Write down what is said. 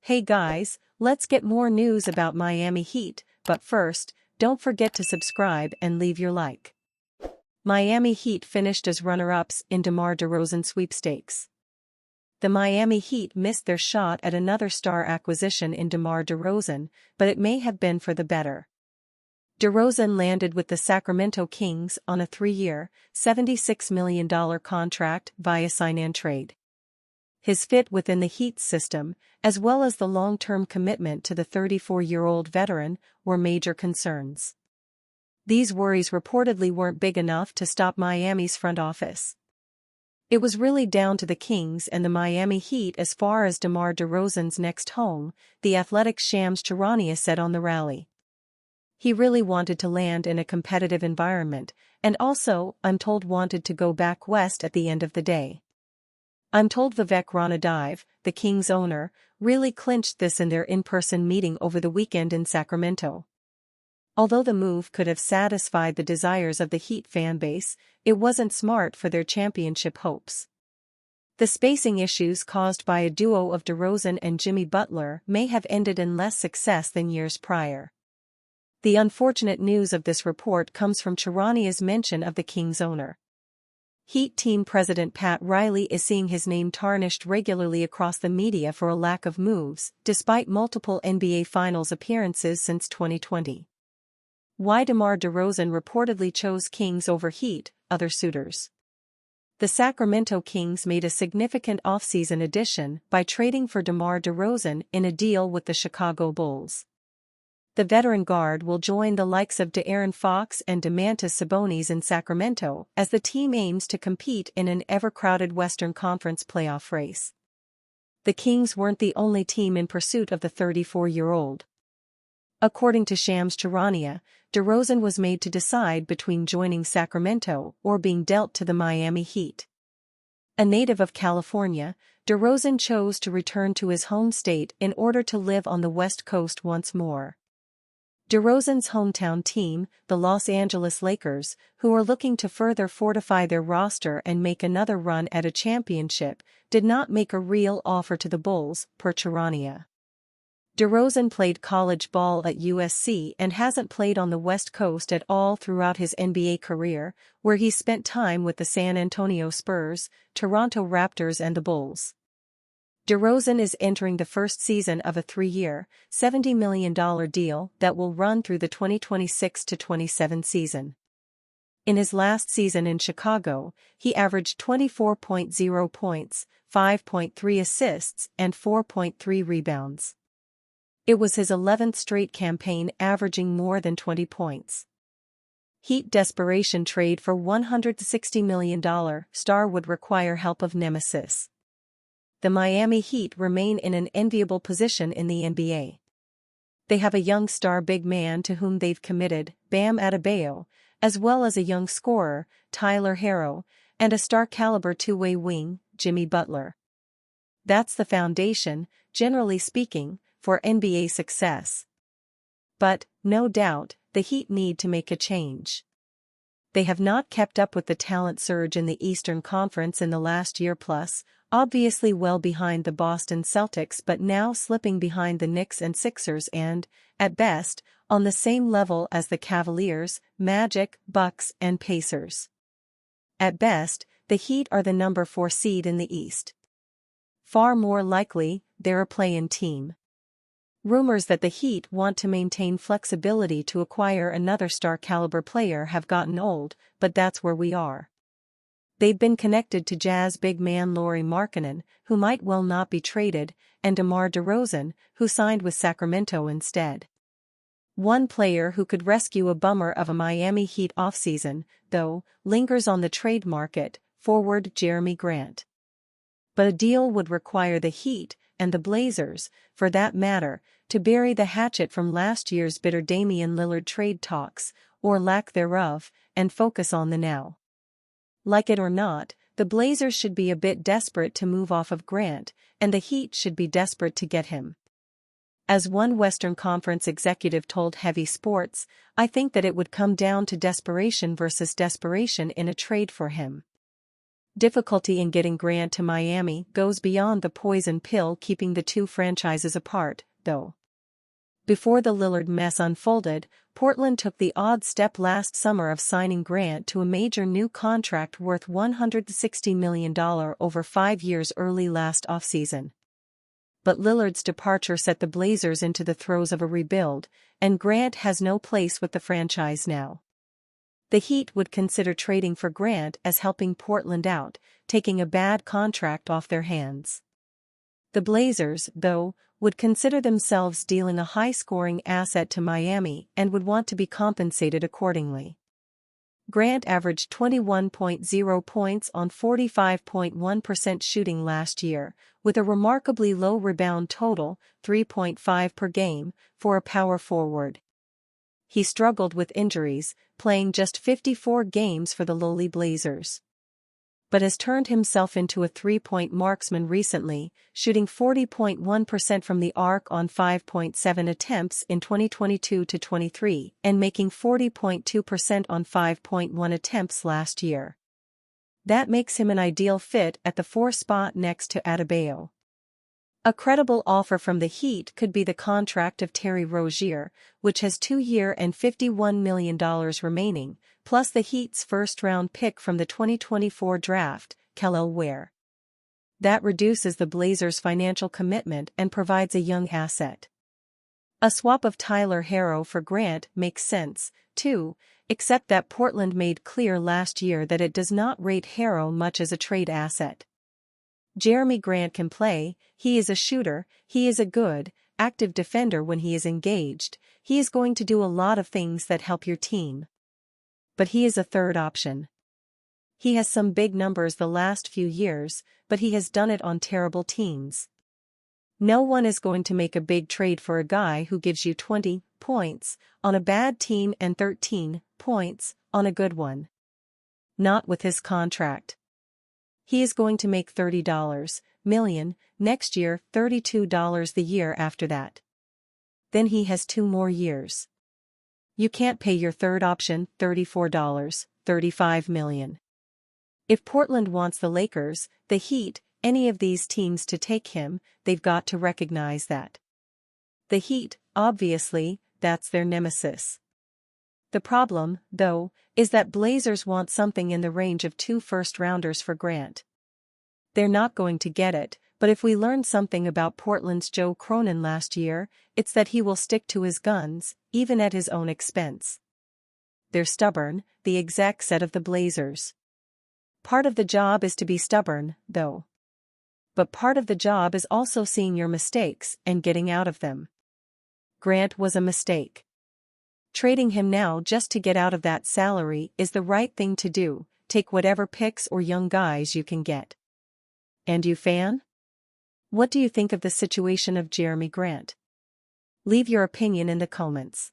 Hey guys, let's get more news about Miami Heat, but first, don't forget to subscribe and leave your like. Miami Heat finished as runner-ups in Demar Derozan sweepstakes. The Miami Heat missed their shot at another star acquisition in Demar Derozan, but it may have been for the better. Derozan landed with the Sacramento Kings on a 3-year, $76 million contract via sign-and trade. His fit within the Heat's system, as well as the long-term commitment to the 34-year-old veteran, were major concerns. These worries reportedly weren't big enough to stop Miami's front office. It was really down to the Kings and the Miami Heat as far as Demar Derozan's next home, the Athletic's Shams Charania said on the rally. He really wanted to land in a competitive environment, and also, I'm told, wanted to go back west at the end of the day. I'm told Vivek Ranadive, the Kings owner, really clinched this in their in-person meeting over the weekend in Sacramento. Although the move could have satisfied the desires of the Heat fanbase, it wasn't smart for their championship hopes. The spacing issues caused by a duo of Derozan and Jimmy Butler may have ended in less success than years prior. The unfortunate news of this report comes from Charania's mention of the Kings owner. Heat team president Pat Riley is seeing his name tarnished regularly across the media for a lack of moves, despite multiple NBA Finals appearances since 2020. Why DeMar DeRozan reportedly chose Kings over Heat, other suitors. The Sacramento Kings made a significant offseason addition by trading for DeMar DeRozan in a deal with the Chicago Bulls. The veteran guard will join the likes of De'Aaron Fox and Domantas Sabonis in Sacramento as the team aims to compete in an ever-crowded Western Conference playoff race. The Kings weren't the only team in pursuit of the 34-year-old. According to Shams Charania, DeRozan was made to decide between joining Sacramento or being dealt to the Miami Heat. A native of California, DeRozan chose to return to his home state in order to live on the West Coast once more. DeRozan's hometown team, the Los Angeles Lakers, who are looking to further fortify their roster and make another run at a championship, did not make a real offer to the Bulls, per Charania. DeRozan played college ball at USC and hasn't played on the West Coast at all throughout his NBA career, where he spent time with the San Antonio Spurs, Toronto Raptors and the Bulls. DeRozan is entering the first season of a 3-year, $70 million deal that will run through the 2026-27 season. In his last season in Chicago, he averaged 24.0 points, 5.3 assists, and 4.3 rebounds. It was his 11th straight campaign averaging more than 20 points. Heat desperation trade for $160 million star would require help of Nemesis. The Miami Heat remain in an enviable position in the NBA. They have a young star big man to whom they've committed, Bam Adebayo, as well as a young scorer, Tyler Herro, and a star-caliber two-way wing, Jimmy Butler. That's the foundation, generally speaking, for NBA success. But, no doubt, the Heat need to make a change. They have not kept up with the talent surge in the Eastern Conference in the last year plus, obviously well behind the Boston Celtics but now slipping behind the Knicks and Sixers and, at best, on the same level as the Cavaliers, Magic, Bucks and Pacers. At best, the Heat are the number 4 seed in the East. Far more likely, they're a play-in team. Rumors that the Heat want to maintain flexibility to acquire another star-caliber player have gotten old, but that's where we are. They've been connected to Jazz big man Lauri Markkanen, who might well not be traded, and DeMar DeRozan, who signed with Sacramento instead. One player who could rescue a bummer of a Miami Heat offseason, though, lingers on the trade market, forward Jerami Grant. But a deal would require the Heat, and the Blazers, for that matter, to bury the hatchet from last year's bitter Damian Lillard trade talks, or lack thereof, and focus on the now. Like it or not, the Blazers should be a bit desperate to move off of Grant, and the Heat should be desperate to get him. As one Western Conference executive told Heavy Sports, I think that it would come down to desperation versus desperation in a trade for him. Difficulty in getting Grant to Miami goes beyond the poison pill keeping the two franchises apart, though. Before the Lillard mess unfolded, Portland took the odd step last summer of signing Grant to a major new contract worth $160 million over 5 years early last offseason. But Lillard's departure set the Blazers into the throes of a rebuild, and Grant has no place with the franchise now. The Heat would consider trading for Grant as helping Portland out, taking a bad contract off their hands. The Blazers, though, would consider themselves dealing a high-scoring asset to Miami and would want to be compensated accordingly. Grant averaged 21.0 points on 45.1% shooting last year, with a remarkably low rebound total, 3.5 per game, for a power forward. He struggled with injuries, playing just 54 games for the lowly Blazers, but has turned himself into a three-point marksman recently, shooting 40.1% from the arc on 5.7 attempts in 2022-23 and making 40.2% on 5.1 attempts last year. That makes him an ideal fit at the 4 spot next to Adebayo. A credible offer from the Heat could be the contract of Terry Rozier, which has 2-year and $51 million remaining, plus the Heat's first-round pick from the 2024 draft, Kel'el Ware. That reduces the Blazers' financial commitment and provides a young asset. A swap of Tyler Herro for Grant makes sense, too, except that Portland made clear last year that it does not rate Herro much as a trade asset. Jerami Grant can play, he is a shooter, he is a good, active defender when he is engaged, he is going to do a lot of things that help your team. But he is a third option. He has some big numbers the last few years, but he has done it on terrible teams. No one is going to make a big trade for a guy who gives you 20 points on a bad team and 13 points on a good one. Not with his contract. He is going to make $30 million next year, $32 the year after that. Then he has 2 more years. You can't pay your third option $34, $35 million. If Portland wants the Lakers, the Heat, any of these teams to take him, they've got to recognize that. The Heat, obviously, that's their nemesis. The problem, though, is that Blazers want something in the range of 2 first-rounders for Grant. They're not going to get it, but if we learned something about Portland's Joe Cronin last year, it's that he will stick to his guns, even at his own expense. They're stubborn, the exec said of the Blazers. Part of the job is to be stubborn, though. But part of the job is also seeing your mistakes and getting out of them. Grant was a mistake. Trading him now just to get out of that salary is the right thing to do, take whatever picks or young guys you can get. And you fan? What do you think of the situation of Jerami Grant? Leave your opinion in the comments.